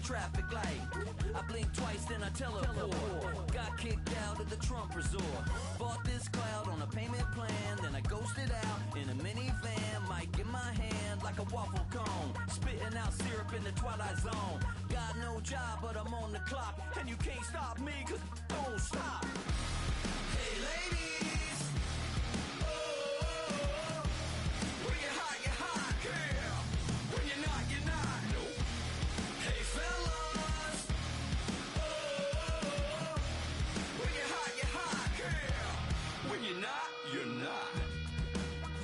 traffic light. I blink twice, then I teleport. Got kicked out of the Trump resort. Bought this cloud on a payment plan, then I ghosted out in a minivan. Mic in my hand like a waffle cone, spitting out syrup in the twilight zone. Got no job, but I'm on the clock, and you can't stop me, cause don't stop. Hey ladies, oh, when you're hot, yeah. When you're not, nope. Hey fellas, oh, when you're hot, yeah. When you're not, you're not.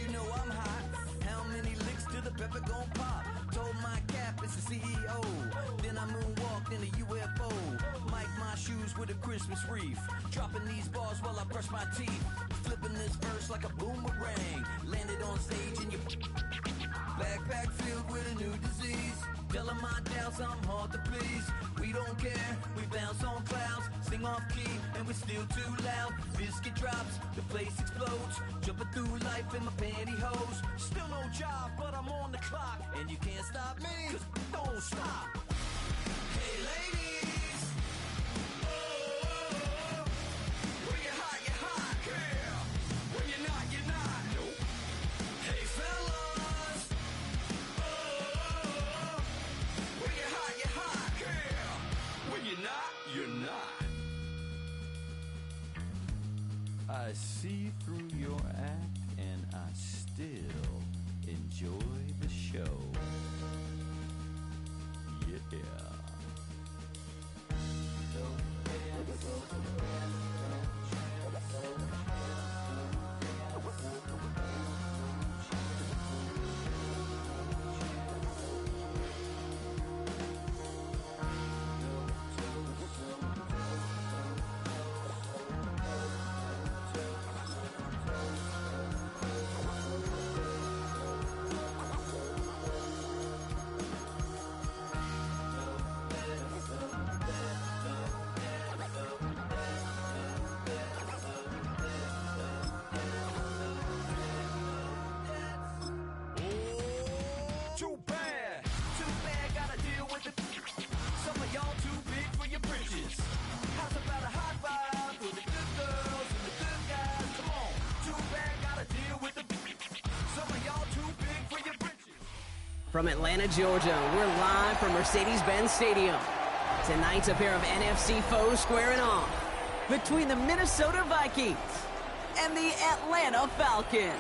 You know I'm hot. How many licks till the pepper gon' pop? Told my cap it's the CEO. Then I moonwalked in a UFO. Mic my shoes with a Christmas wreath. Dropping these bars while I brush my teeth. Flipping this verse like a boomerang. Landed on stage in your backpack filled with a new disease. Telling my doubts I'm hard to please. We don't care, we bounce on clouds. Sing off key and we're still too loud. Biscuit drops, the place explodes. Jumping through life in my pantyhose. Still no job, but I'm on the clock. And you can't stop me, cause don't stop. Hey ladies, oh, when you're hot, yeah. When you're not, nope. Hey fellas, oh, when you're hot, yeah. When you're not, you're not. I see through your act and I still enjoy the show. Yeah. From Atlanta, Georgia, we're live from Mercedes-Benz Stadium. Tonight's a pair of NFC foes squaring off between the Minnesota Vikings and the Atlanta Falcons.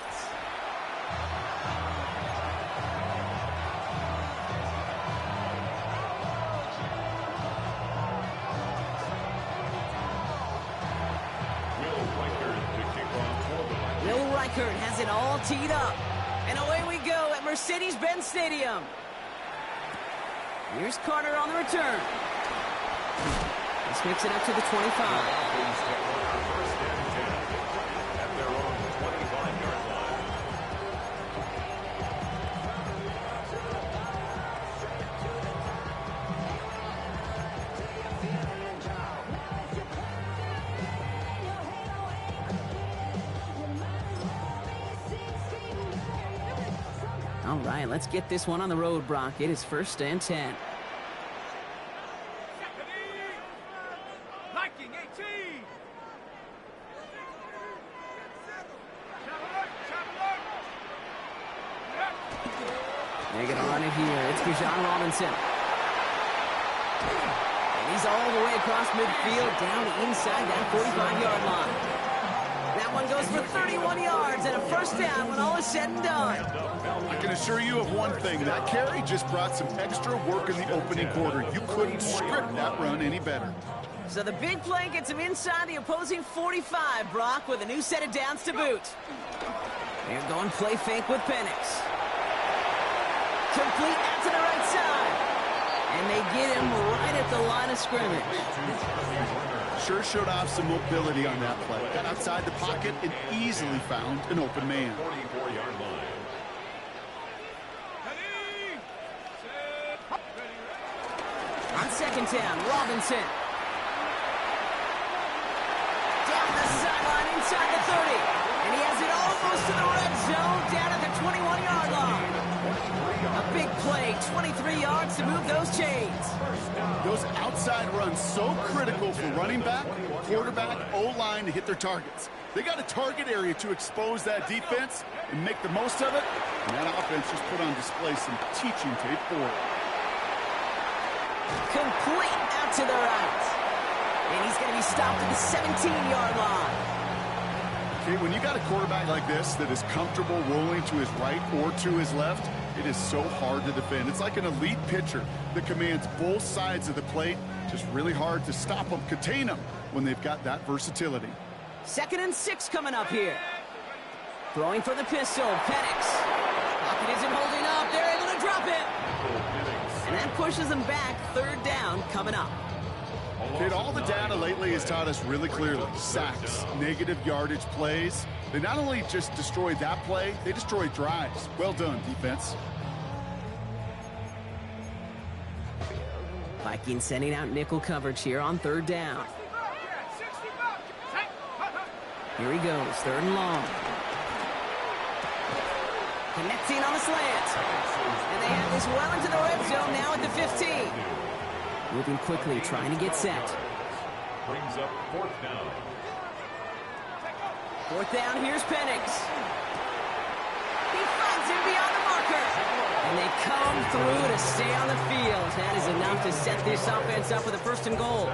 Will Reichert has it all teed up. And away we go at Mercedes-Benz Stadium. Here's Carter on the return. Let's mix it up to the 25. All right, let's get this one on the road, Brock. It is 1st and 10. Viking 18. They're going to run it here. It's Bijan Robinson. And he's all the way across midfield, down inside that 45-yard line. That one goes for 31 yards and a first down when all is said and done. I can assure you of one thing. That carry just brought some extra work in the opening quarter. You couldn't script that run any better. So the big play gets him inside the opposing 45, Brock, with a new set of downs to boot. They're going play fake with Penix. Complete out to the right side. And they get him right at the line of scrimmage. Sure showed off some mobility on that play. Got outside the pocket and easily found an open man. 44-yard line. On second down, Robinson. Down the sideline inside the 30. And he has it almost to the red zone, down at the 21-yard line. A Big play, 23 yards to move those chains. Those outside runs so critical for running back, quarterback, O-line to hit their targets. They got a target area to expose that defense and make the most of it. And that offense just put on display some teaching tape for it. Complete out to the right. And he's going to be stopped at the 17-yard line. Okay, when you got a quarterback like this that is comfortable rolling to his right or to his left, it is so hard to defend. It's like an elite pitcher that commands both sides of the plate. Just really hard to stop them, contain them when they've got that versatility. 2nd and 6 coming up here. Throwing for the pistol, Penix. Pocket isn't holding up. They're able to drop it. And that pushes them back. 3rd down coming up. Kid, all the data lately has taught us really clearly. Sacks, negative yardage plays. They not only just destroy that play, they destroy drives. Well done, defense. Vikings sending out nickel coverage here on 3rd down. Here he goes, 3rd and long. Connecting on the slant. And they have this well into the red zone now at the 15. Moving quickly, trying to get set. Brings up 4th down. 4th down, here's Penix. He finds him beyond the marker. And they come through to stay on the field. That is enough to set this offense up with a 1st and goal.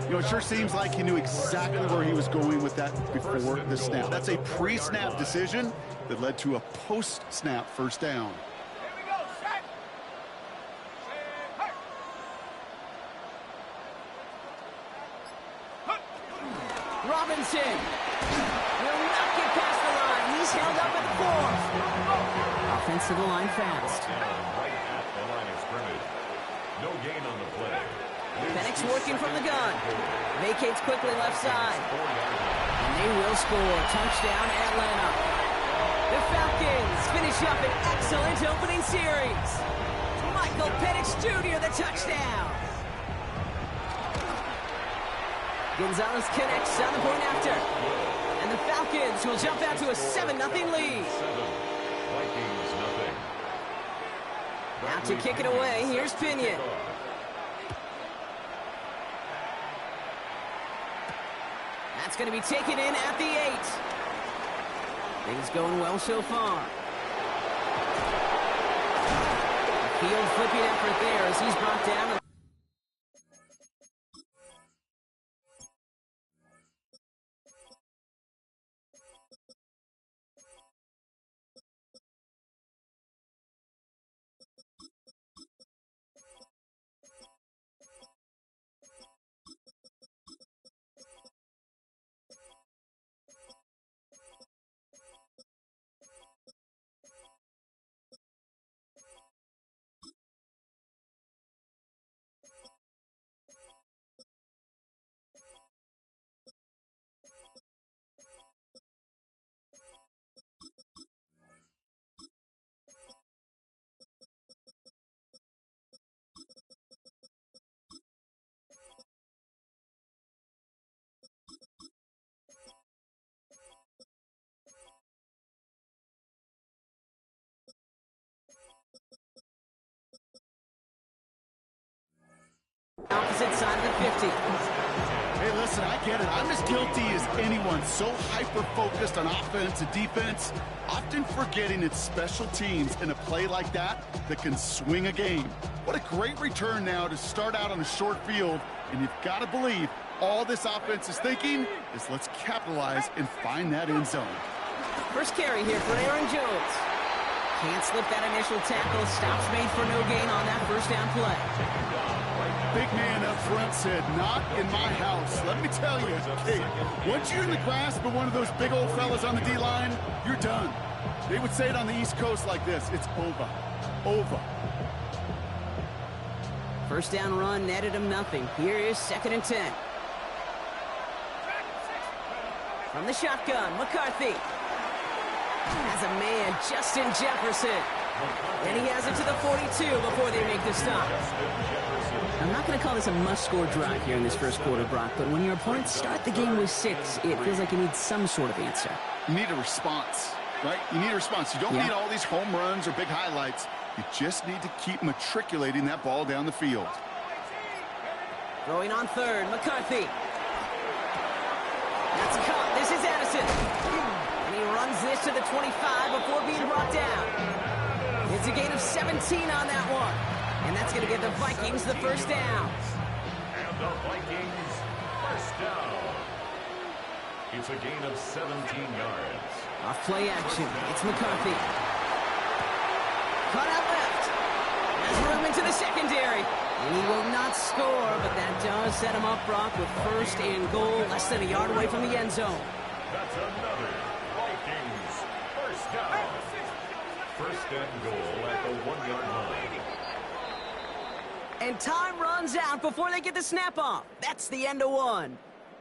You know, it sure seems like he knew exactly where he was going with that before the snap. That's a pre-snap decision that led to a post-snap 1st down. Robinson will not get past the line. He's held up at the 4. Offense to the line fast. Right at the line of scrimmage. No gain on the play. Penix working from the gun. Vacates quickly left side. And they will score. Touchdown, Atlanta. The Falcons finish up an excellent opening series. Michael Penix Jr., the touchdown. Gonzalez connects on the point after. And the Falcons will jump out to a 7-0 lead. 7, Vikings nothing. Out to kick it away, here's Pinion. That's going to be taken in at the 8. Things going well so far. Field flipping effort there as he's brought down. Opposite side of the 50. Hey, listen, I get it. I'm as guilty as anyone. So hyper-focused on offense and defense, often forgetting it's special teams in a play like that that can swing a game. What a great return now to start out on a short field, and you've got to believe all this offense is thinking is let's capitalize and find that end zone. First carry here for Aaron Jones. Can't slip that initial tackle. Stops made for no gain on that 1st down play. Big man up front said, not in my house. Let me tell you, hey, once you're in the grasp of one of those big old fellas on the D-line, you're done. They would say it on the East Coast like this, it's over. Over. 1st down run netted him nothing. Here is 2nd and 10. From the shotgun, McCarthy. Has a man, Justin Jefferson. And he has it to the 42 before they make the stop. I'm not going to call this a must-score drive here in this first quarter, Brock, but when your opponents start the game with 6, it feels like you need some sort of answer. You need a response, right? You need a response. You don't need all these home runs or big highlights. You just need to keep matriculating that ball down the field. Throwing on third, McCarthy. That's caught. This is Addison. And he runs this to the 25 before being brought down. It's a gain of 17 on that one. And that's going to give the Vikings the first down. And the Vikings first down. It's a gain of 17 yards. Off play action. It's McCarthy. Cut out left. Has room into the secondary. And he will not score, but that does set him up, Brock, with first and goal, less than a yard away from the end zone. That's another Vikings first down. First and goal at the 1-yard line. And time runs out before they get the snap off. That's the end of one.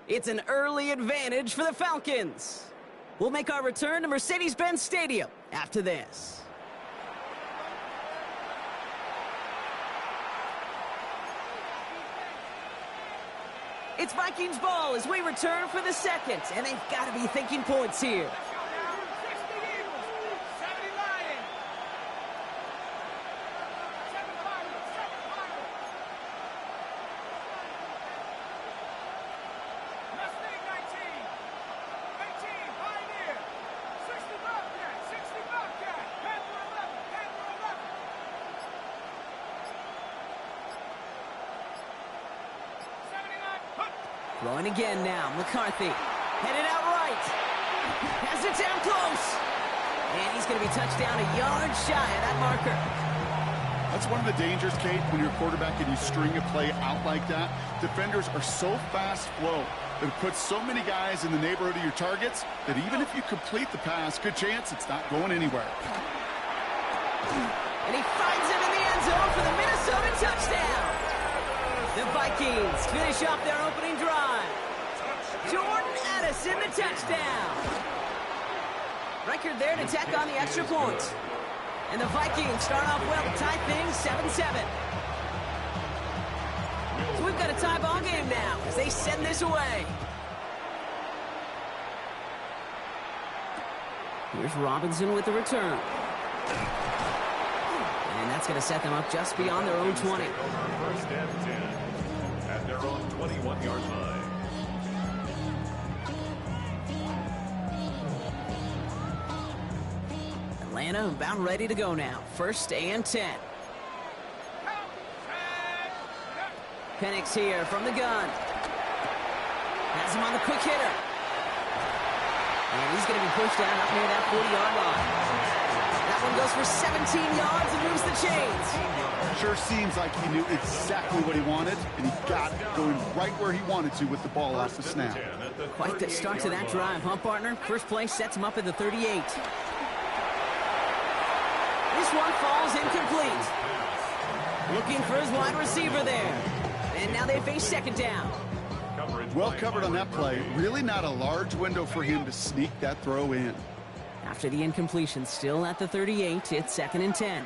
It's an early advantage for the Falcons. We'll make our return to Mercedes-Benz Stadium after this. It's Vikings ball as we return for the second, and they've got to be thinking points here. Throwing again now, McCarthy. Headed out right. Has it down close. And he's going to be touched down a yard shy of that marker. That's one of the dangers, Kate, when you're a quarterback and you string a play out like that. Defenders are so fast flow that it puts so many guys in the neighborhood of your targets that even if you complete the pass, good chance it's not going anywhere. And he finds him in the end zone for the Minnesota touchdown. The Vikings finish off their opening drive. Jordan Addison, the touchdown. Record there to tack on the extra point. And the Vikings start off well to tie things 7-7. So we've got a tie ball game now as they send this away. Here's Robinson with the return. And that's going to set them up just beyond their own 20. First and 10 at their own 21-yard line. Atlanta about ready to go now. First and 10. Penix here from the gun. Has him on the quick hitter. And he's going to be pushed down up near that 40-yard line. That one goes for 17 yards and moves the chains. Sure seems like he knew exactly what he wanted, and he got it going right where he wanted to with the ball off the snap. Quite the start to that drive, huh, partner? First play sets him up at the 38. This one falls incomplete. Looking for his wide receiver there. And now they face second down. Well covered on that play. Really not a large window for him to sneak that throw in. After the incompletion, still at the 38, it's second and 10.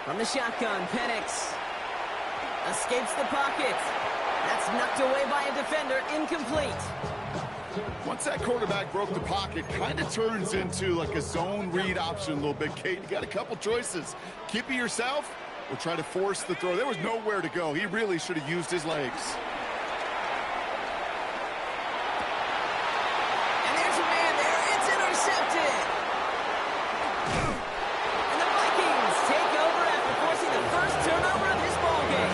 From the shotgun, Penix escapes the pocket. That's knocked away by a defender, incomplete. Once that quarterback broke the pocket, kind of turns into like a zone read option a little bit, Kate. You got a couple choices. Keep it yourself or try to force the throw. There was nowhere to go. He really should have used his legs. And there's a man there. It's intercepted. And the Vikings take over after forcing the first turnover of this ballgame.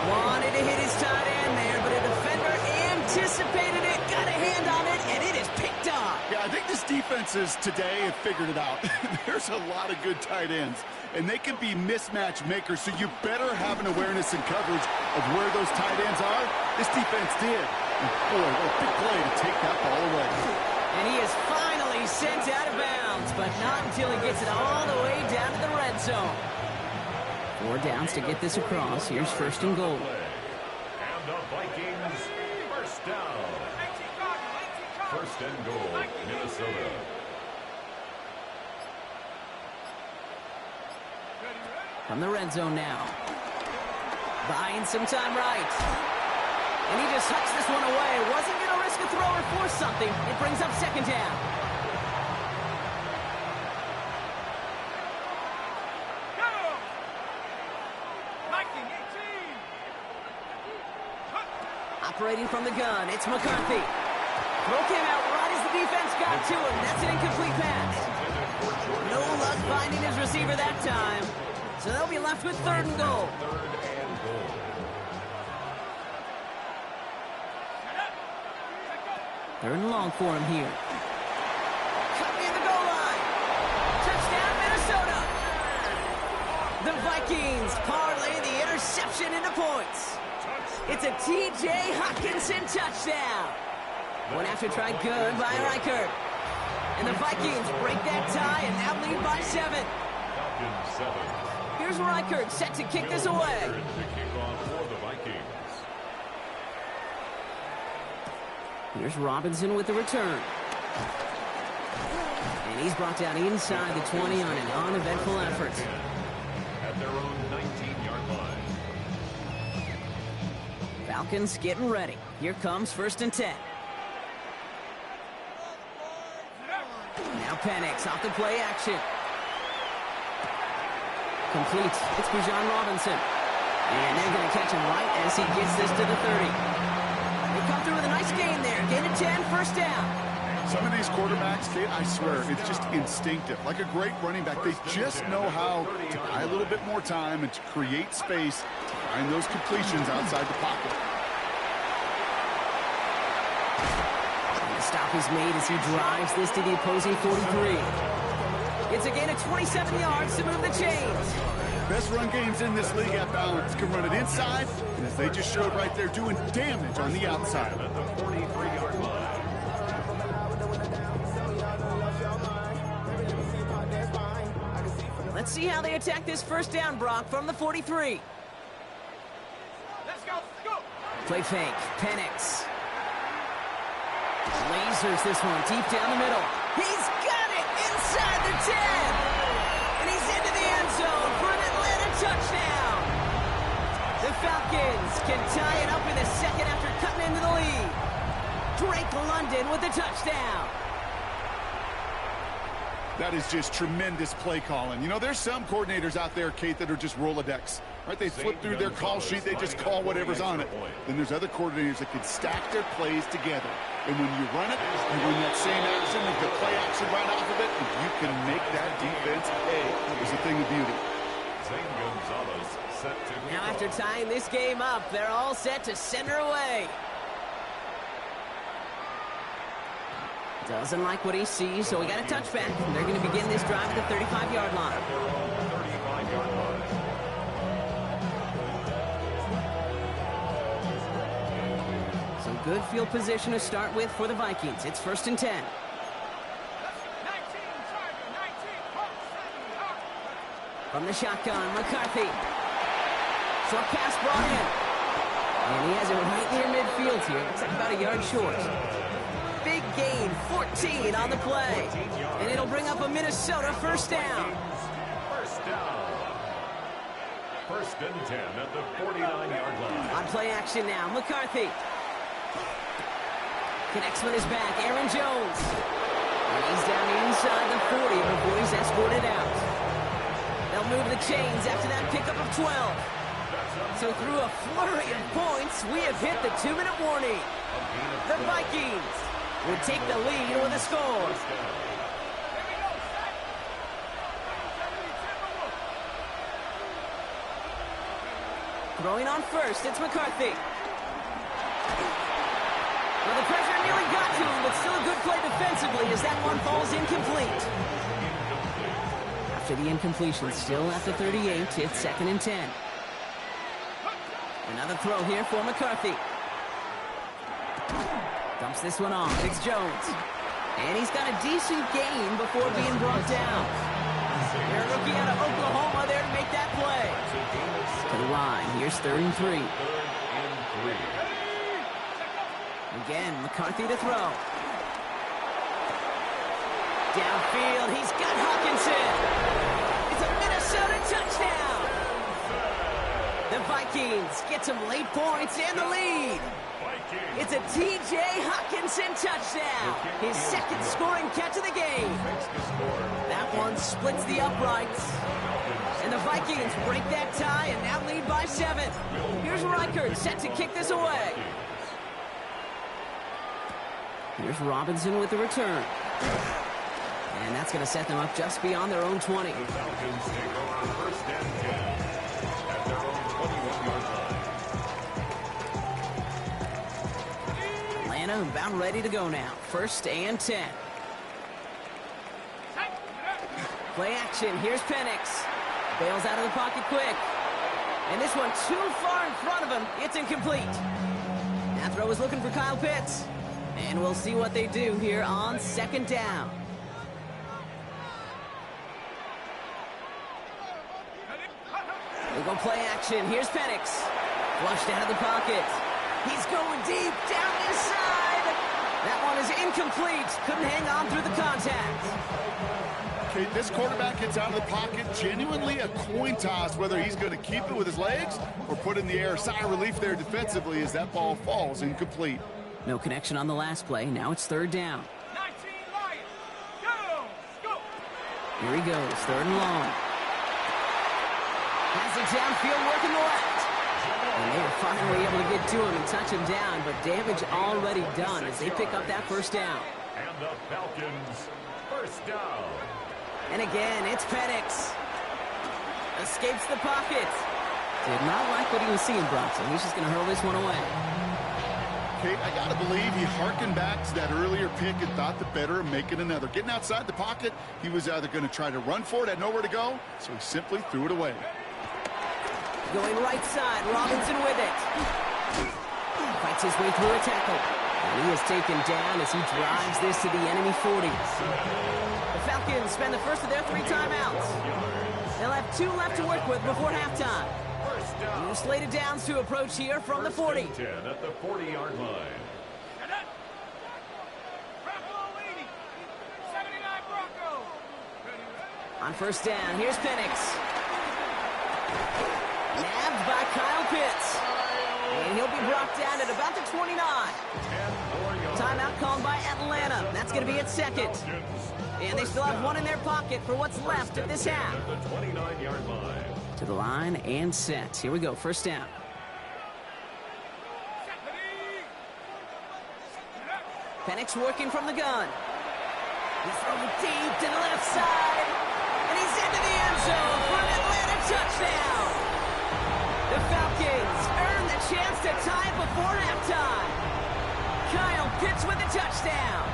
Wanted to hit his tight end there, but a defender anticipated it, got a hand on it, and it is picked up. Yeah, I think this defenses today have figured it out. There's a lot of good tight ends, and they can be mismatch makers, so you better have an awareness and coverage of where those tight ends are. This defense did. And boy, what a big play to take that ball away. And he is finally sent out of bounds, but not until he gets it all the way down to the red zone. 4 downs to get this across. Here's first and goal. And the Vikings first down. First and goal, Minnesota. From the red zone now. Buying some time right. And he just hucks this one away. Wasn't going to risk a throw or force something. It brings up second down. Operating from the gun, it's McCarthy. Throw came out right as the defense got to him. That's an incomplete pass. No luck finding his receiver that time. So they'll be left with 3rd and goal. Third and long for him here. Cutting in the goal line. Touchdown, Minnesota. The Vikings parlay the interception into points. It's a T.J. Hockenson touchdown. One after try good by Reichert. And the Vikings break that tie and now lead by 7. Here's Reichert set to kick this away. Here's Robinson with the return. And he's brought down inside the 20 on an uneventful effort. At their own 19-yard line. Falcons getting ready. Here comes 1st and 10. Now Penix off the play action. Complete. It's Bijan Robinson. And they're going to catch him right as he gets this to the 30. They come through with a nice gain there. Gain of 10, 1st down. Some of these quarterbacks, I swear, it's just instinctive. Like a great running back, they just know how to buy a little bit more time and to create space to find those completions outside the pocket. And the stop is made as he drives this to the opposing 43. It's a gain of 27 yards to move the chains. Best run games in this league at balance can run it inside, and as they just showed right there, doing damage on the outside. At the 43-yard line. Let's see how they attack this 1st down, Brock, from the 43. Let's go, go. Play fake, Penix. Lasers this one deep down the middle. He's got it inside the 10. And he's into the end zone for an Atlanta touchdown. The Falcons can tie it up in a second after cutting into the lead. Drake London with the touchdown. That is just tremendous play calling. You know, there's some coordinators out there, Kate, that are just Rolodex. Right? They flip through their call sheet, they just call whatever's on it. Then there's other coordinators that can stack their plays together. And when you run it, you run that same action with the play action right off of it, and you can make that defense pay. It's a thing of beauty. Zane Gonzalez set to Now after tying this game up, they're all set to send her away. Doesn't like what he sees, so we got a touchback. They're going to begin this drive at the 35-yard line. 35-yard line. Some good field position to start with for the Vikings. It's 1st and 10. 19, Charger, 19, Colts, 7, From the shotgun, McCarthy. Short pass brought in. And he has it right near midfield here. Looks like about a yard short. Big gain, 14 on the play. And it'll bring up a Minnesota 1st down. First down. 1st and 10 at the 49-yard line. On play action now, McCarthy. Connects with his back, Aaron Jones. And he's down inside the 40 before he's escorted out. They'll move the chains after that pickup of 12. So through a flurry of points, we have hit the 2-minute warning. The Vikings would take the lead with a score. Throwing on 1st, it's McCarthy. Well, the pressure nearly got to him, but still a good play defensively as that one falls incomplete. After the incompletion, still at the 38, it's 2nd and 10. Another throw here for McCarthy. Dumps this one off. It's Jones. And he's got a decent gain before being brought down. They're a rookie out of Oklahoma there to make that play. To the line. Here's 3rd and 3. Again, McCarthy to throw. Downfield. He's got Hockenson. It's a Minnesota touchdown. The Vikings get some late points and the lead. It's a T.J. Hockenson touchdown. His 2nd scoring catch of the game. That one splits the uprights. And the Vikings break that tie and now lead by 7. Here's Reichert set to kick this away. Here's Robinson with the return. And that's going to set them up just beyond their own 20. The Falcons take over first and 10 at their own 21-yard line. Atlanta about ready to go now. First and 10. Play action. Here's Penix. Bails out of the pocket quick. And this one too far in front of him. It's incomplete. That throw is looking for Kyle Pitts. And we'll see what they do here on second down. We'll go play action. Here's Penix. Flushed out of the pocket. He's going deep down this side. That one is incomplete. Couldn't hang on through the contact. Okay, this quarterback gets out of the pocket. Genuinely a coin toss whether he's going to keep it with his legs or put it in the air. Sigh of relief there defensively as that ball falls incomplete. No connection on the last play. Now it's third down. 19 Lions. Go. Here he goes. Third and long. Has it downfield working the left. And they are finally able to get to him and touch him down, but damage already done as they pick up that first down. And the Falcons first down. And again, it's Penix. Escapes the pocket. Did not like what he was seeing, Bronson. He's just going to hurl this one away. Okay, I got to believe he harkened back to that earlier pick and thought the better of making another. Getting outside the pocket, he was either going to try to run for it, had nowhere to go, so he simply threw it away. Going right side, Robinson with it. Fights his way through a tackle. And he is taken down as he drives this to the enemy 40s. The Falcons spend the first of their 3 timeouts. They'll have 2 left to work with before halftime. New slated downs to approach here from the 40. 10 at the 40-yard line. Bravo leading. 79 Broncos. On first down, here's Penix. Nabbed by Kyle Pitts. And he'll be brought down at about the 29. Timeout called by Atlanta. That's going to be its second. And they still have 1 in their pocket for what's left of this half. At the 29-yard line. To the line and set. Here we go, first down. Penix working from the gun. He's throwing deep to the left side. And he's into the end zone for an Atlanta touchdown. The Falcons earn the chance to tie it before halftime. Kyle Pitts with the touchdown.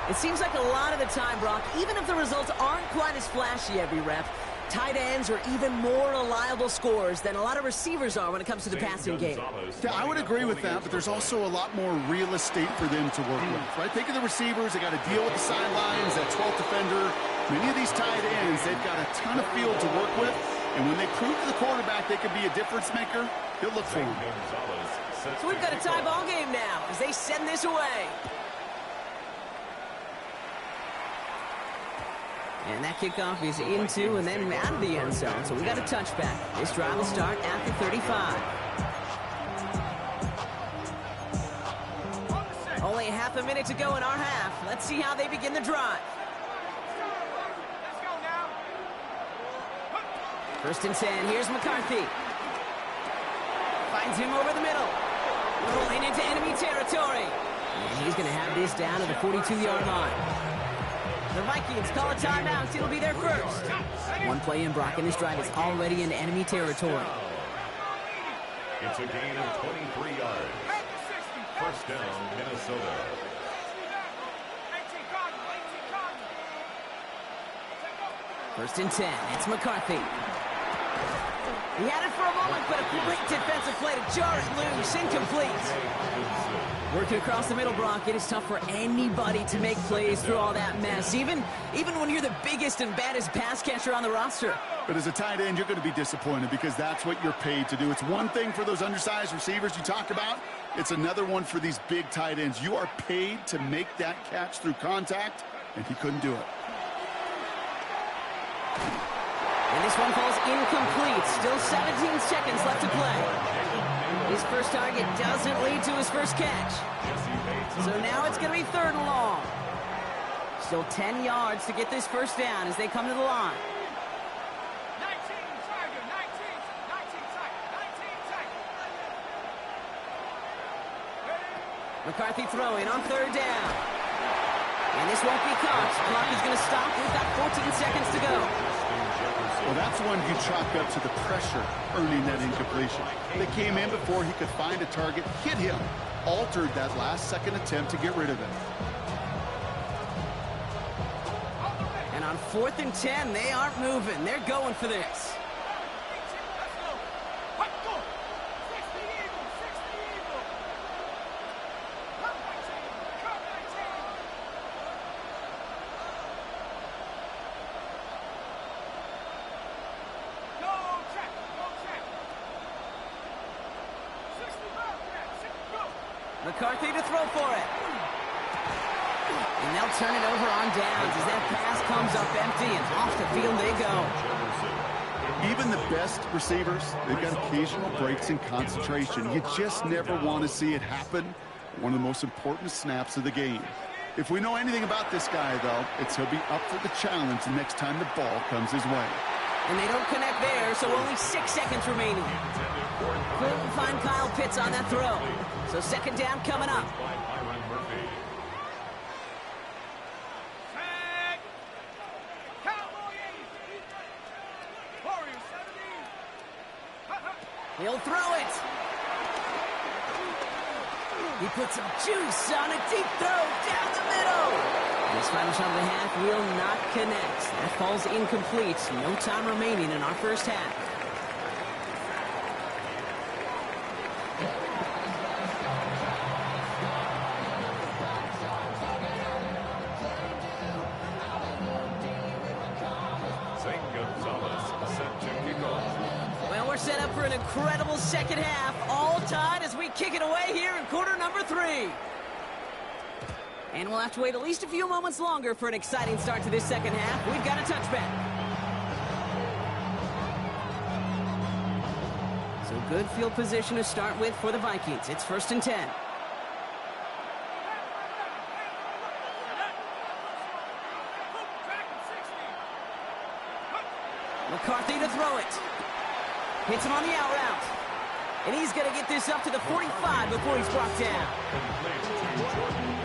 It seems like a lot of the time, Brock, even if the results aren't quite as flashy every rep, tight ends are even more reliable scorers than a lot of receivers are when it comes to the passing game. Yeah, I would agree with that, but there's also a lot more real estate for them to work with, right? Think of the receivers. They got to deal with the sidelines, that 12th defender. Many of these tight ends, they've got a ton of field to work with, and when they prove to the quarterback they could be a difference maker, he'll look for them. So we've got a tie ball game now as they send this away. And that kickoff is into and then out of the end zone. So we got a touchback. This drive will start at the 35. Only half a minute to go in our half. Let's see how they begin the drive. Let's go now. First and 10. Here's McCarthy. Finds him over the middle. Rolling into enemy territory. And he's going to have this down to the 42-yard line. The Vikings call a timeout. It'll be their first. 1 play in, Brock, and this drive is already in enemy territory. It's a gain of 23 yards. First down, Minnesota. 18 Cardinals. First and 10. It's McCarthy. He had it for a moment, but a great defensive play to jar it loose. Incomplete. Working across the middle, Brock, it is tough for anybody to make plays through all that mess, even when you're the biggest and baddest pass catcher on the roster. But as a tight end, you're going to be disappointed because that's what you're paid to do. It's one thing for those undersized receivers you talk about. It's another one for these big tight ends. You are paid to make that catch through contact, and he couldn't do it. And this one falls incomplete. Still 17 seconds left to play. His first target doesn't lead to his first catch. So now it's going to be third and long. Still 10 yards to get this first down as they come to the line. 19 Tiger. 19 Tiger. McCarthy throwing on third down. And this won't be caught. Clock is going to stop. We've got 14 seconds to go. Well, that's one you chalk up to the pressure earning that incompletion. They came in before he could find a target, hit him, altered that last-second attempt to get rid of him. And on 4th and 10, they aren't moving. They're going for this. McCarthy to throw for it. And they'll turn it over on downs as that pass comes up empty and off the field they go. Even the best receivers, they've got occasional breaks in concentration. You just never want to see it happen. One of the most important snaps of the game. If we know anything about this guy, though, it's he'll be up for the challenge the next time the ball comes his way. And they don't connect there, so only 6 seconds remaining. Couldn't find Kyle Pitts on that throw. So second down coming up. He'll throw it. He puts some juice on a deep throw down the middle. This final shot of the half will not connect. That falls incomplete. No time remaining in our first half. Set up for an incredible second half, all tied as we kick it away here in quarter number 3. And we'll have to wait at least a few moments longer for an exciting start to this second half. We've got a touchback. So good field position to start with for the Vikings. It's 1st and 10. McCarthy to throw it. Hits him on the out route. And he's going to get this up to the 45 before he's brought down.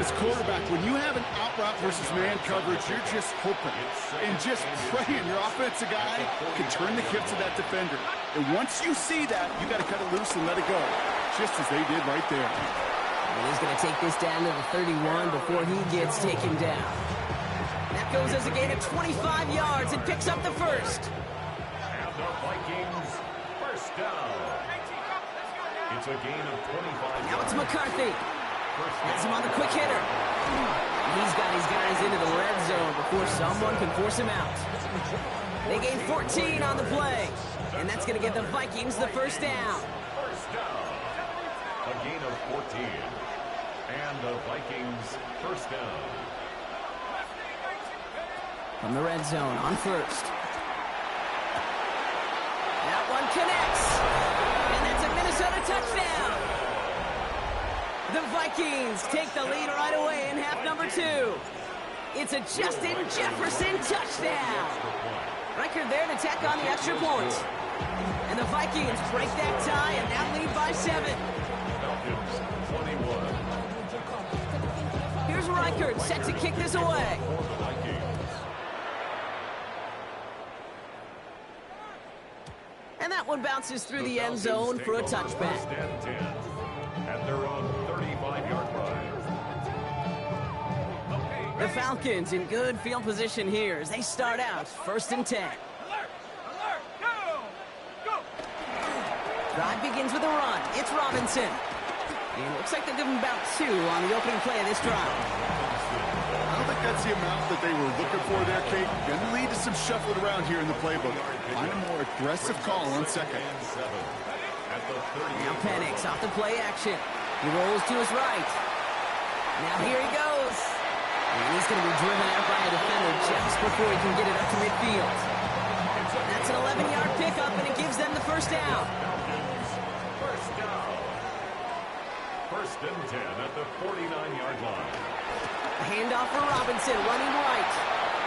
As quarterback, when you have an out route versus man coverage, you're just hoping and just praying your offensive guy can turn the hips of that defender. And once you see that, you got to cut it loose and let it go, just as they did right there. And he's going to take this down to the 31 before he gets taken down. That goes as a gain of 25 yards and picks up the first. And the Vikings first down. It's a gain of 25. Now it's McCarthy. Has him on the quick hitter. He's got his guys into the red zone before someone can force him out. They gain 14 on the play. And that's going to give the Vikings the first down. First down. A gain of 14. And the Vikings first down. From the red zone on first. That one connects. And that's a Minnesota touchdown. The Vikings take the lead right away in half number 2. It's a Justin Jefferson touchdown. Record there to tack on the extra point. And the Vikings break that tie and now lead by 7. Falcons 21. Here's Reichert set to kick this away. And that one bounces through the end zone for a touchback. First and 10 at their own 35-yard line. The Falcons in good field position here as they start out 1st and 10. Drive begins with a run. It's Robinson. And it looks like they'll give him about 2 on the opening play of this drive. I don't think that's the amount that they were looking for there, Kate. Going to lead to some shuffling around here in the playbook. Find a more aggressive call on second. Now Penix off the play action. He rolls to his right. Now here he goes. And he's going to be driven out by a defender just before he can get it up to midfield. That's an 11-yard pickup, and it gives them the first down. First down. First and 10 at the 49-yard line. A handoff for Robinson, running right.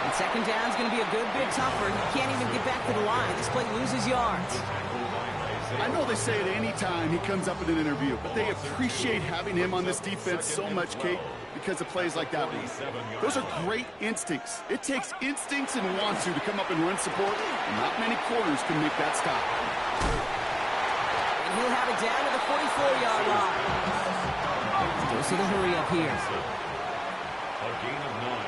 And second down's going to be a good bit tougher. He can't even get back to the line. This play loses yards. I know they say it any time he comes up in an interview, but they appreciate having him on this defense so much, Kate, because of plays like that one. Those are great instincts. It takes instincts and wants to come up and run support, and not many corners can make that stop. And he'll have it down to the 44-yard line. Goes to the hurry up here. A gain of 9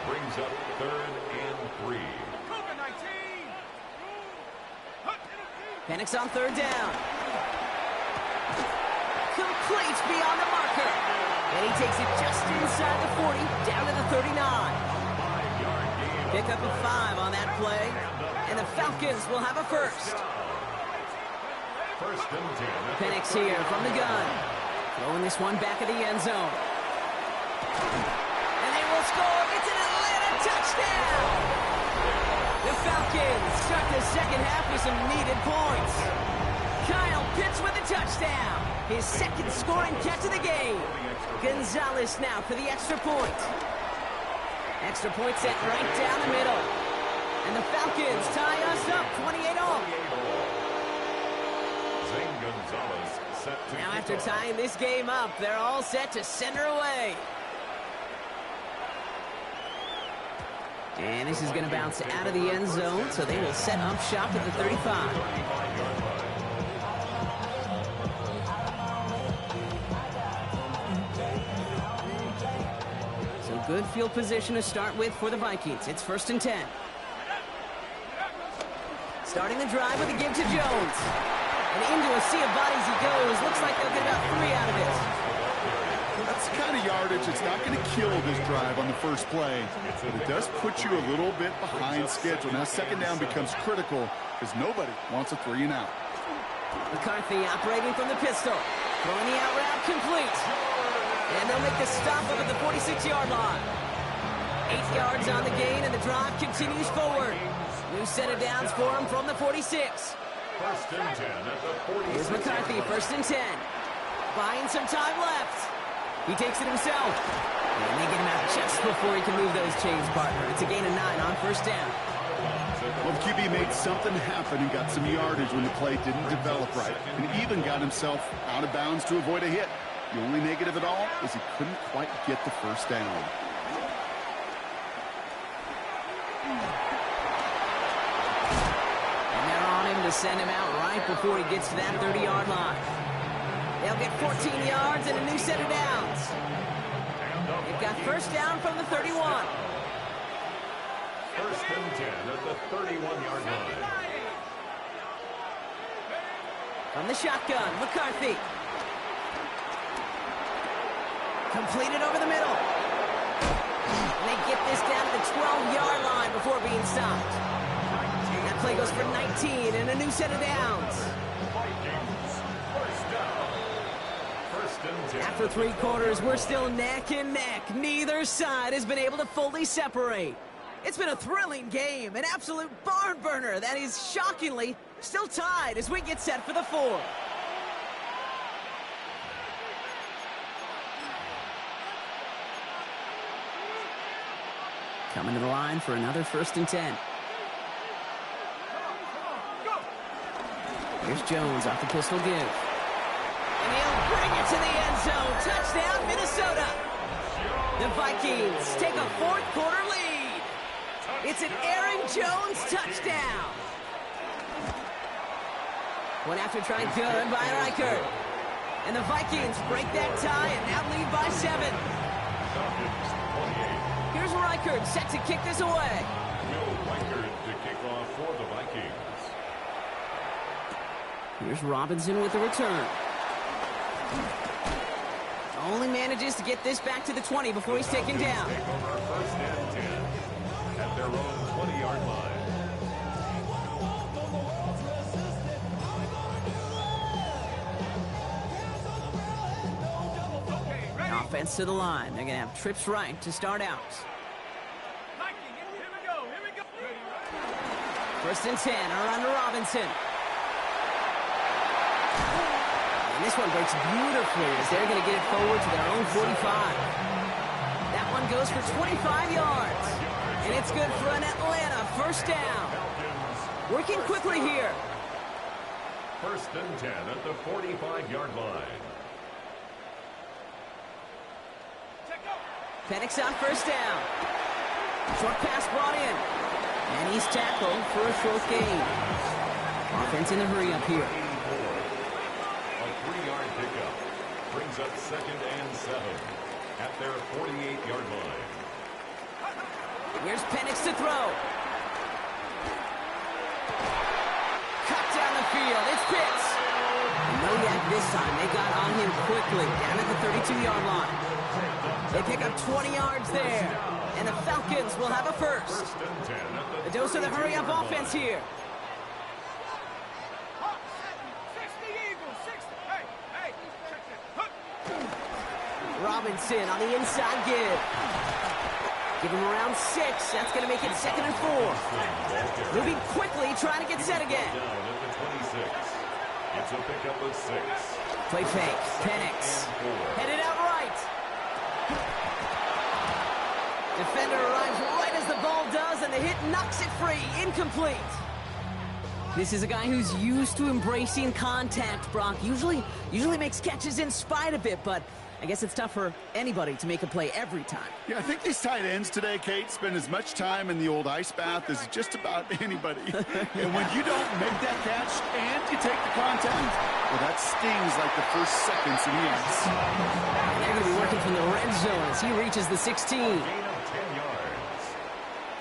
brings up 3rd and 3. Cougar 19. Penix on 3rd down. Complete beyond the marker. And he takes it just inside the 40, down to the 39. 5-yard gain. Pick up a 5 on that play. And the Falcons will have a first. 1st and 10. Penix here from the gun. Throwing this one back of the end zone. And they will score. It's an Atlanta touchdown. The Falcons start the second half with some needed points. Kyle Pitts with a touchdown. His second scoring catch of the game. Gonzalez now for the extra point. Extra point set right down the middle. And the Falcons tie us up 28-all. Zane Gonzalez set to Now after tying this game up, they're all set to send her away. And this is going to bounce out of the end zone, so they will set up shop at the 35. So good field position to start with for the Vikings. It's 1st and 10. Starting the drive with a give to Jones. And into a sea of bodies he goes. Looks like they'll get about 3 out of it. That's the kind of yardage that's not going to kill this drive on the first play, but it does put you a little bit behind schedule. Now 2nd down becomes critical because nobody wants a 3 and out. McCarthy operating from the pistol. Throwing the out route complete. And they'll make the stop up at the 46-yard line. 8 yards on the gain, and the drive continues forward. New set of downs for him from the 46. 1st and 10 at the 46. Here's McCarthy, 1st and 10. Buying some time left. He takes it himself. And they get him out just before he can move those chains, partner. It's a gain of 9 on 1st down. Well, the QB made something happen and got some yardage when the play didn't develop right, and even got himself out of bounds to avoid a hit. The only negative at all is he couldn't quite get the 1st down. And they're on him to send him out right before he gets to that 30-yard line. They'll get 14 yards and a new set of downs. They've got 1st down from the 31. 1st and 10 at the 31-yard line. From the shotgun, McCarthy. Completed over the middle. And they get this down to the 12-yard line before being stopped. That play goes for 19 and a new set of downs. Vikings, 1st down. 1st and 10. After 3 quarters, we're still neck and neck. Neither side has been able to fully separate. It's been a thrilling game, an absolute barn burner that is shockingly still tied as we get set for the 4th. Coming to the line for another 1st and 10. Here's Jones off the pistol give. And he'll bring it to the end zone. Touchdown, Minnesota. The Vikings take a 4th quarter lead. It's an Aaron Jones touchdown. One after try good by Reichert. And the Vikings break that tie and now lead by 7. Falcons, 28. Here's Reichert set to kick this away. Will Reichert to kick off for the Vikings. Here's Robinson with the return. Only manages to get this back to the 20 before he's taken down. Take over 1st and 10 at their own 20-yard line. Offense to the line. They're going to have trips right to start out. Here we go. 1st and 10 are under Robinson. And this one breaks beautifully as they're going to get it forward to their own 45. That one goes for 25 yards. And it's good for an Atlanta 1st down. Working quickly here. First and 10 at the 45-yard line. Penix on first down. Short pass brought in. And he's tackled for a short gain. Offense in a hurry up here. A 3-yard pickup brings up 2nd and 7 at their 48-yard line. Here's Penix to throw. Cut down the field. It's Pitts. No yak this time. They got on him quickly down at the 32-yard line. They pick up 20 yards there. And the Falcons will have a first. A dose of the hurry-up offense here. 60 Eagles, 60. Hey, check it. Robinson on the inside give. Give him around 6. That's going to make it 2nd and 4. Moving quickly, trying to get set again. Down at the 26. It's a pickup of 6. Play fake. Penix. Headed out right. Defender arrives right as the ball does, and the hit knocks it free. Incomplete. This is a guy who's used to embracing contact, Brock. Usually makes catches in spite of it, but I guess it's tough for anybody to make a play every time. Yeah, I think these tight ends today, Kate, spend as much time in the old ice bath as just about anybody. And when you don't make that catch and you take the contact, well, that stings like the first seconds in the ice. They're going to be working from the red zone as he reaches the 16. Gain of 10 yards.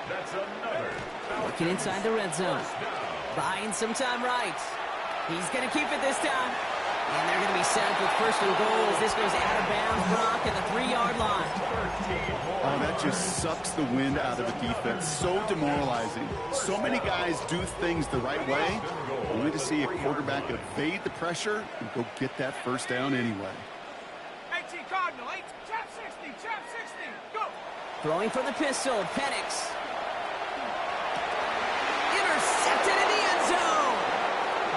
That's another. Working inside the red zone. Buying some time right. He's going to keep it this time. And they're going to be set up with 1st and goal as this goes out of bounds, Brock, at the 3-yard line. Oh, that just sucks the wind out of a defense. So demoralizing. So many guys do things the right way, only to see a quarterback evade the pressure and go get that first down anyway. 18 Cardinal, 8, trap 60, trap 60, go! Throwing from the pistol, Penix. Intercepted in the end zone.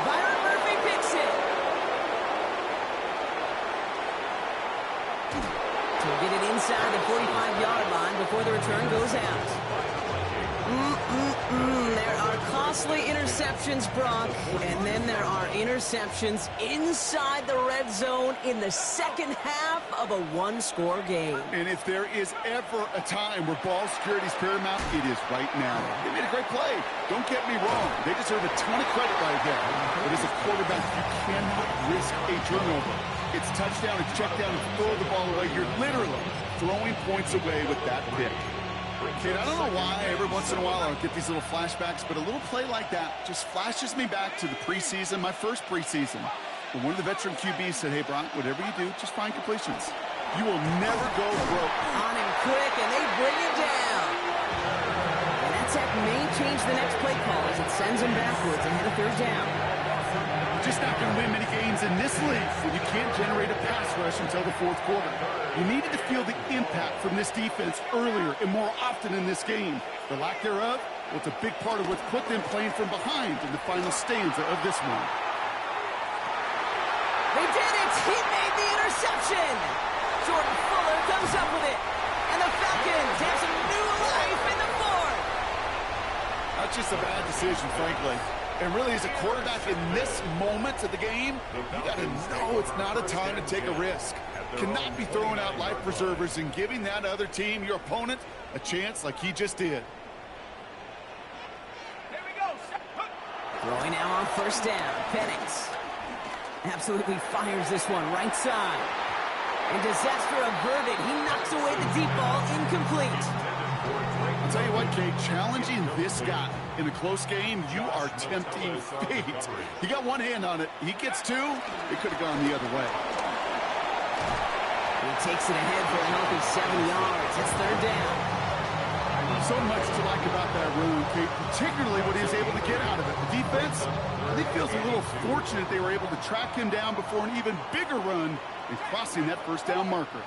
Byron Murphy picks it. He'll get it inside the 45-yard line before the return goes out. There are costly interceptions, Brock, and then there are interceptions inside the red zone in the second half of a one-score game. And if there is ever a time where ball security is paramount, it is right now. They made a great play. Don't get me wrong. They deserve a ton of credit right there. But as a quarterback, you cannot risk a turnover. It's touchdown, it's check down, and throw the ball away. You're literally throwing points away with that pick. Kid, I don't know why every once in a while I'll get these little flashbacks, but a little play like that just flashes me back to the preseason, my first preseason. When one of the veteran QBs said, hey, Brock, whatever you do, just find completions. You will never go broke. On him quick, and they bring him down. And that tech may change the next play call as it sends him backwards ahead of 3rd down. You're just not going to win many games in this league when you can't generate a pass rush until the 4th quarter. You needed to feel the impact from this defense earlier and more often in this game. The lack thereof, well, it's a big part of what's put them playing from behind in the final stanza of this one. They did it! He made the interception! Jordan Fuller comes up with it. And the Falcons have some new life in the 4th. That's just a bad decision, frankly. And really, as a quarterback in this moment of the game, you got to know it's not a time to take a risk. Cannot be throwing out life preservers and giving that other team, your opponent, a chance like he just did. Here we go. Throwing now on 1st down. Penix absolutely fires this one right side. And disaster averted. He knocks away the deep ball, incomplete. I'll tell you what, Kate, challenging this guy in a close game, you are tempting fate. He got one hand on it. He gets 2. It could have gone the other way. He takes it ahead for a healthy 7 yards. It's 3rd down. So much to like about that run, Kate, particularly what he was able to get out of it. The defense, I think, feels a little fortunate they were able to track him down before an even bigger run and crossing that 1st down marker.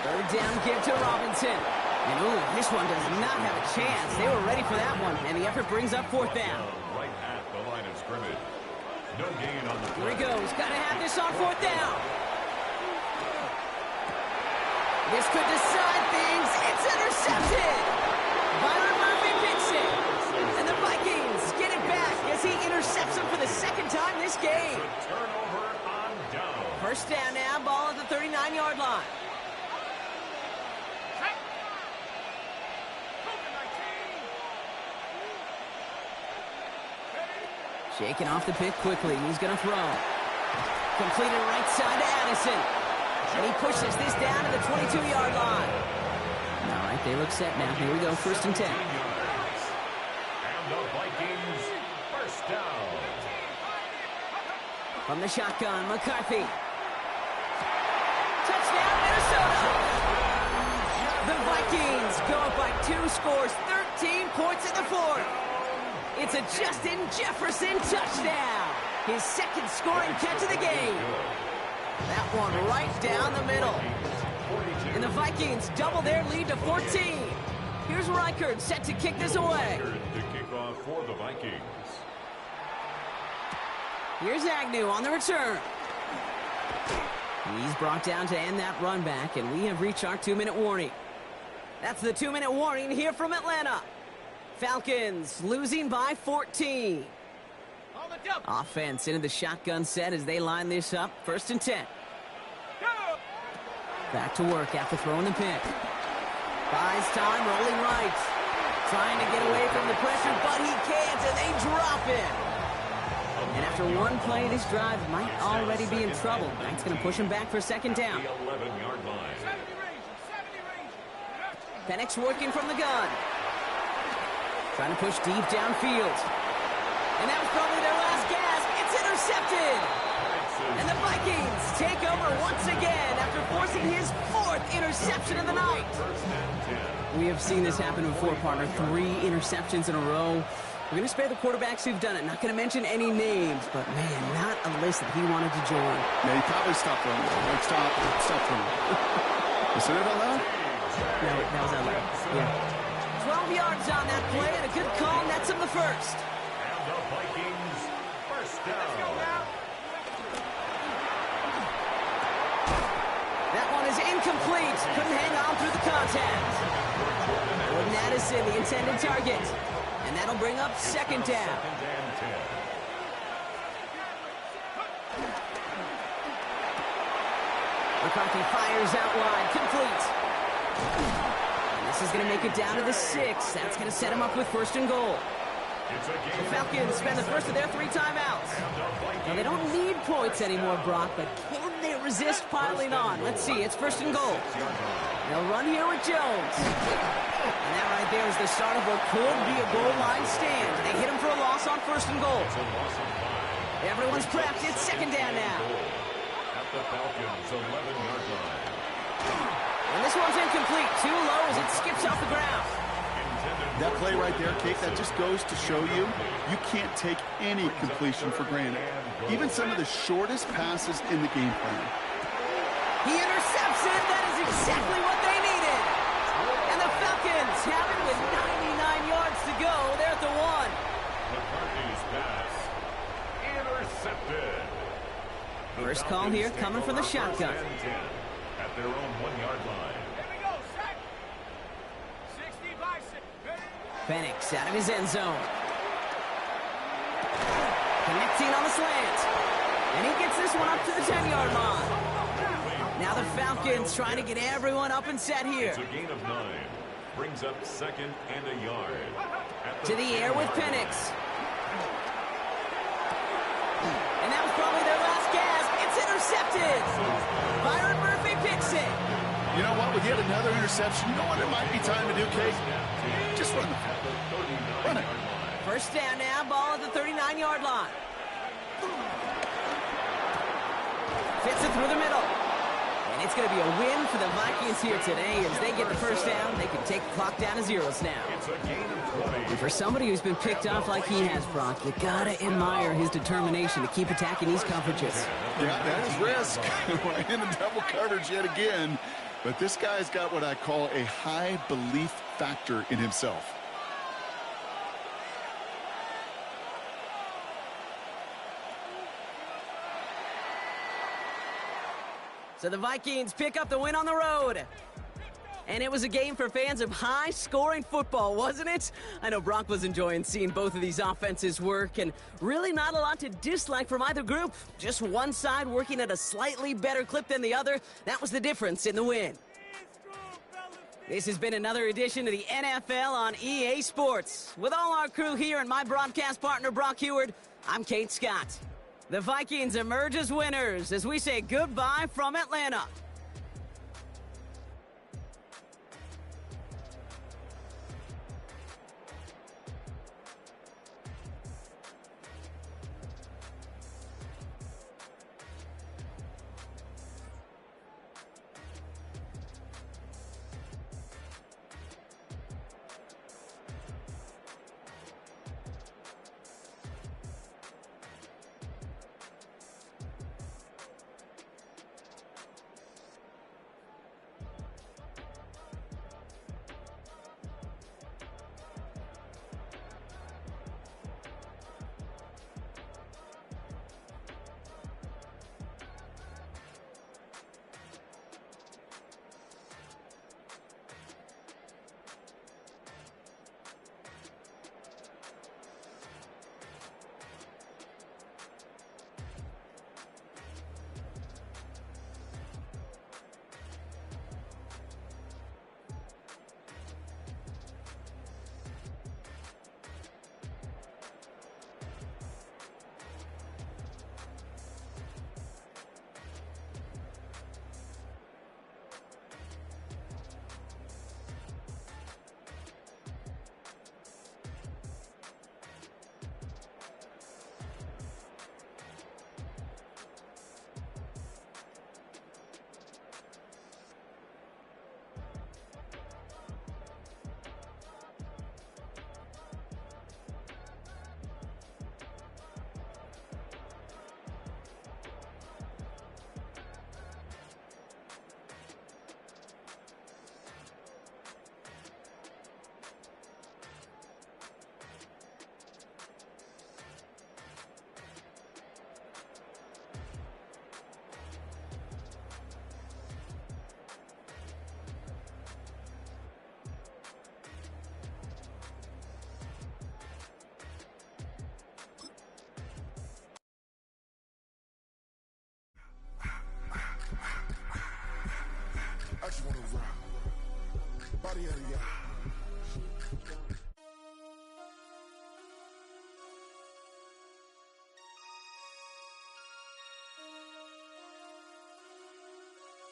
3rd down give to Robinson. And ooh, this one does not have a chance. They were ready for that one, and the effort brings up 4th down. Right at the line of scrimmage. No gain on the Here he goes. Got to have this on 4th down. This could decide things. It's intercepted. Byron Murphy picks it. And the Vikings get it back as he intercepts First down now, ball at the 39-yard line. Shaking off the pick quickly. He's going to throw. Completed right side to Addison. And he pushes this down to the 22-yard line. All right, they look set now. Here we go, 1st and 10. And the Vikings, first down. From the shotgun, McCarthy. Touchdown, Minnesota! The Vikings go up by 2 scores, 13 points in the 4th. It's a Justin Jefferson touchdown. His 2nd scoring catch of the game. That one right down the middle. And the Vikings double their lead to 14. Here's Reichard set to kick this away. To kick off for the Vikings. Here's Agnew on the return. He's brought down to end that run back, and we have reached our 2-minute warning. That's the 2-minute warning here from Atlanta. Falcons losing by 14. Offense into the shotgun set as they line this up. 1st and 10. Back to work after throwing the pick. Buys time, rolling right. Trying to get away from the pressure, but he can't, and they drop him. And after one play, this drive might already be in trouble. That's going to push him back for 2nd down. The 11-yard line. Penix working from the gun. Trying to push deep downfield. And that was probably their last gasp. It's intercepted. And the Vikings take over once again after forcing his 4th interception of the night. We have seen this happen before, partner. 3 interceptions in a row. We're going to spare the quarterbacks who've done it. Not going to mention any names, but, man, not a list that he wanted to join. Yeah, he probably stopped running. Like, stop running. You said it out loud? No, that was out loud. Yeah. 12 yards on that play, and a good call nets him the 1st. And the Vikings, first down. That one is incomplete. Couldn't hang on through the contact. Jordan Addison, the intended target. And that'll bring up 2nd down. McCarthy fires out wide. Complete. And this is going to make it down to the 6. That's going to set him up with 1st and goal. The Falcons spend the first of their 3 timeouts. Now, they don't need points anymore, Brock, but can they resist piling on? Let's see. It's 1st and goal. They'll run here with Jones. And that right there is the start of what could be a goal line stand. They hit him for a loss on 1st and goal. Everyone's prepped. It's 2nd down now. At the Falcons' 11-yard line. And this one's incomplete. Too low as it skips off the ground. That play right there, Kate, that just goes to show you can't take any completion for granted. Even some of the shortest passes in the game plan. He intercepts it. That is exactly what they needed. And the Falcons have it with 99 yards to go. They're at the 1. McCarthy's pass intercepted. First call here coming from the shotgun. At their own 1-yard line. Penix out of his end zone. Connecting on the slant. And he gets this one up to the 10-yard line. Now the Falcons trying to get everyone up and set here. It's a gain of 9. Brings up 2nd and a yard. To the air with Penix. And that was probably their last gasp. It's intercepted. Byron Murphy picks it. You know what? With yet another interception, you know what it might be time to do, Kate? Just run the play. Run it. First down now, ball at the 39-yard line. Fits it through the middle. And it's going to be a win for the Vikings here today. As they get the first down, they can take the clock down to 0 now. It's a gain of 20. And for somebody who's been picked off like he has, Brock, you got to admire his determination to keep attacking these coverages. Yeah, that is risk. In the double coverage yet again. But this guy's got what I call a high belief factor in himself. So the Vikings pick up the win on the road. And it was a game for fans of high-scoring football, wasn't it? I know Brock was enjoying seeing both of these offenses work, and really not a lot to dislike from either group. Just one side working at a slightly better clip than the other. That was the difference in the win. This has been another edition of the NFL on EA Sports. With all our crew here and my broadcast partner, Brock Heward, I'm Kate Scott. The Vikings emerge as winners as we say goodbye from Atlanta. I just wanna rock. Body out of ya.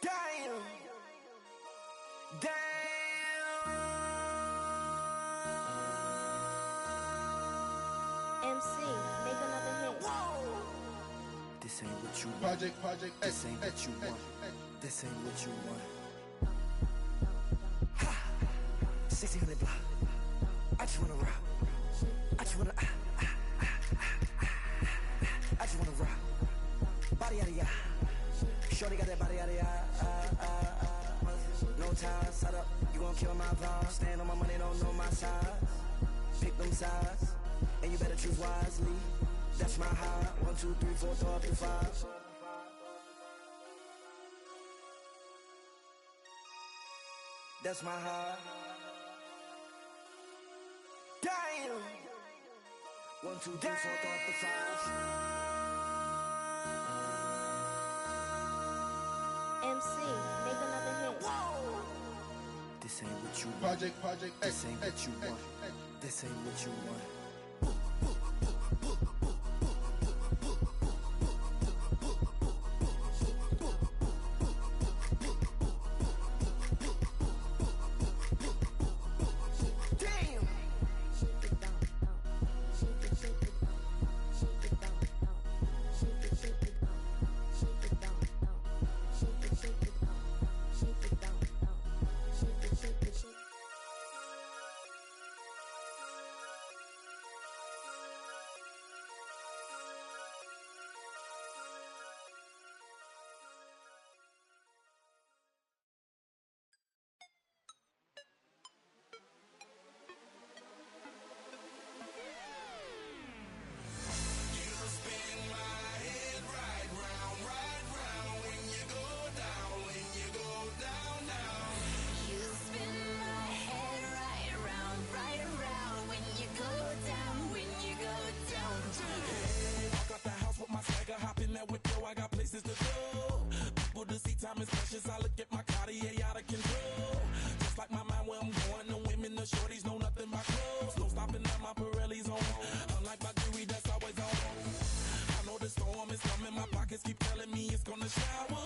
Damn. Damn. MC, make another hit. This ain't what you want. Project, This ain't what you want. This ain't what you want. 1600 block. I just wanna rock. I just wanna. I just wanna rock. Body out of ya. Shorty got that body out of ya. No time, set up. You gon' kill my vibe. Stand on my money, don't know my size. Pick them sides, and you better choose wisely. That's my high. 1, 2, 3, 4, throw up to 5. That's my high. Damn. 1, 2, 3, 4, throw up the 5. MC, make another hit. This ain't what you want. Project, This ain't what you want. This ain't what you want. this is the goal. People to see time is precious. I look at my Cartier out of control. Just like my mind where I'm going. The women, the shorties know nothing but clothes. No stopping at my Pirelli's on. Unlike my jewelry that's always on. I know the storm is coming. My pockets keep telling me it's gonna shower.